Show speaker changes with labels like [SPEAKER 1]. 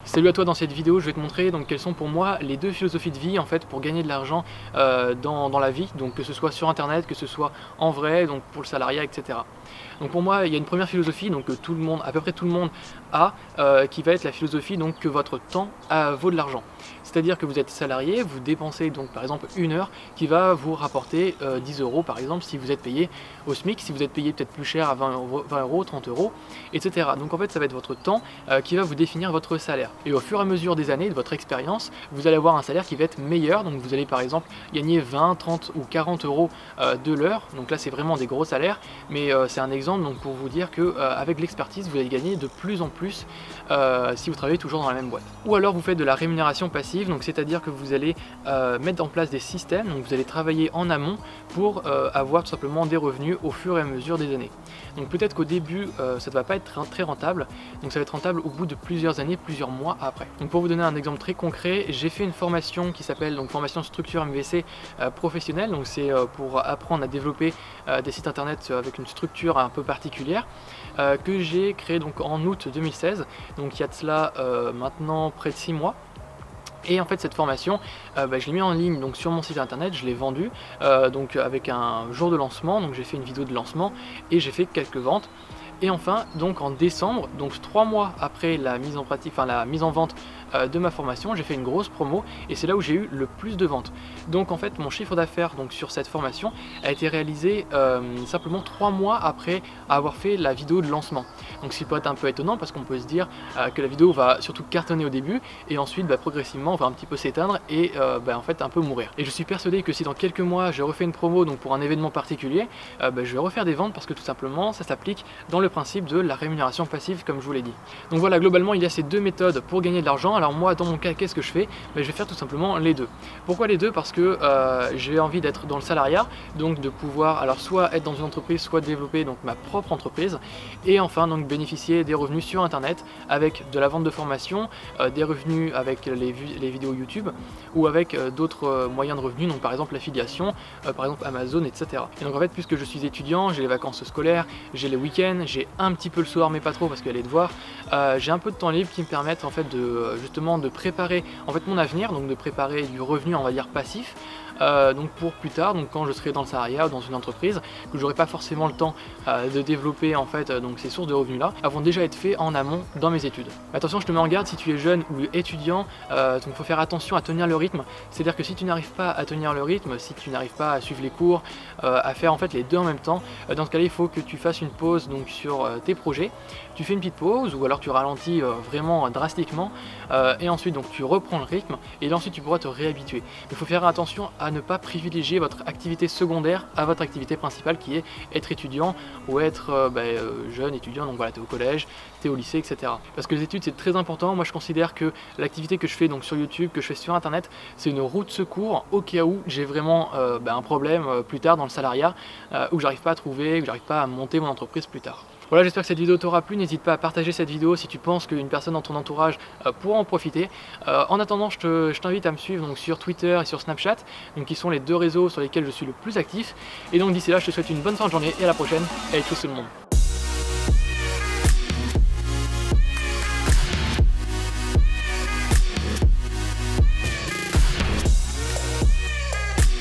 [SPEAKER 1] Salut à toi, dans cette vidéo je vais te montrer donc quelles sont pour moi les deux philosophies de vie en fait pour gagner de l'argent dans la vie, donc que ce soit sur internet, que ce soit en vrai, donc pour le salariat, etc. Donc pour moi il y a une première philosophie donc que tout le monde, à peu près tout le monde a, qui va être la philosophie donc que votre temps vaut de l'argent. C'est-à-dire que vous êtes salarié, vous dépensez donc par exemple une heure qui va vous rapporter 10 euros par exemple si vous êtes payé au SMIC, si vous êtes payé peut-être plus cher à 20 euros, 30 euros, etc. Donc en fait ça va être votre temps qui va vous définir votre salaire. Et au fur et à mesure des années, de votre expérience, vous allez avoir un salaire qui va être meilleur. Donc vous allez par exemple gagner 20, 30 ou 40 euros de l'heure. Donc là c'est vraiment des gros salaires, mais c'est un exemple donc, pour vous dire qu'avec l'expertise, vous allez gagner de plus en plus si vous travaillez toujours dans la même boîte. Ou alors vous faites de la rémunération passive, donc c'est-à-dire que vous allez mettre en place des systèmes, donc vous allez travailler en amont pour avoir tout simplement des revenus au fur et à mesure des années. Donc peut-être qu'au début ça ne va pas être très rentable, donc ça va être rentable au bout de plusieurs années, plusieurs mois après. Donc pour vous donner un exemple très concret, j'ai fait une formation qui s'appelle donc formation structure MVC professionnelle, donc c'est pour apprendre à développer des sites internet avec une structure un peu particulière que j'ai créé donc en août 2016, donc il y a de cela maintenant près de 6 mois. Et en fait cette formation, je l'ai mis en ligne donc sur mon site internet, je l'ai vendue donc avec un jour de lancement, donc j'ai fait une vidéo de lancement et j'ai fait quelques ventes. Et enfin, donc en décembre, donc 3 mois après la mise en pratique, enfin la mise en vente de ma formation, j'ai fait une grosse promo et c'est là où j'ai eu le plus de ventes. Donc en fait, mon chiffre d'affaires donc sur cette formation a été réalisé simplement 3 mois après avoir fait la vidéo de lancement. Donc ce qui peut être un peu étonnant parce qu'on peut se dire que la vidéo va surtout cartonner au début et ensuite progressivement va un petit peu s'éteindre et en fait un peu mourir. Et je suis persuadé que si dans quelques mois je refais une promo donc pour un événement particulier, je vais refaire des ventes parce que tout simplement ça s'applique dans le principe de la rémunération passive comme je vous l'ai dit. Donc voilà, globalement il y a ces deux méthodes pour gagner de l'argent. Alors moi dans mon cas qu'est-ce que je fais? Je vais faire tout simplement les deux. Pourquoi les deux? Parce que j'ai envie d'être dans le salariat, donc de pouvoir alors soit être dans une entreprise, soit développer donc ma propre entreprise et enfin donc bénéficier des revenus sur internet avec de la vente de formation, des revenus avec les vidéos YouTube ou avec d'autres moyens de revenus, donc par exemple l'affiliation, par exemple Amazon, etc. Et donc en fait puisque je suis étudiant, j'ai les vacances scolaires, j'ai les week-ends, j'ai un petit peu le soir mais pas trop parce qu'il y a les devoirs, j'ai un peu de temps libre qui me permettent en fait de justement de préparer en fait mon avenir, donc de préparer du revenu on va dire passif. Donc pour plus tard, donc quand je serai dans le salariat ou dans une entreprise, que j'aurai pas forcément le temps de développer en fait donc ces sources de revenus là, vont déjà être faits en amont dans mes études. Attention, je te mets en garde si tu es jeune ou étudiant, donc il faut faire attention à tenir le rythme. C'est-à-dire que si tu n'arrives pas à tenir le rythme, si tu n'arrives pas à suivre les cours, à faire en fait les deux en même temps, dans ce cas-là il faut que tu fasses une pause donc sur tes projets. Tu fais une petite pause ou alors tu ralentis vraiment drastiquement et ensuite donc tu reprends le rythme et là, ensuite tu pourras te réhabituer. Il faut faire attention à ne pas privilégier votre activité secondaire à votre activité principale qui est être étudiant ou être jeune étudiant, donc voilà, tu es au collège, tu es au lycée, etc. Parce que les études c'est très important. Moi je considère que l'activité que je fais donc sur YouTube, que je fais sur internet, c'est une roue de secours au cas où j'ai vraiment un problème plus tard dans le salariat où j'arrive pas à trouver, où j'arrive pas à monter mon entreprise plus tard. Voilà, j'espère que cette vidéo t'aura plu. N'hésite pas à partager cette vidéo si tu penses qu'une personne dans ton entourage pourra en profiter. En attendant, je t'invite à me suivre donc, sur Twitter et sur Snapchat, donc, qui sont les deux réseaux sur lesquels je suis le plus actif. Et donc d'ici là, je te souhaite une bonne fin de journée et à la prochaine. Allez, tchuss tout le monde.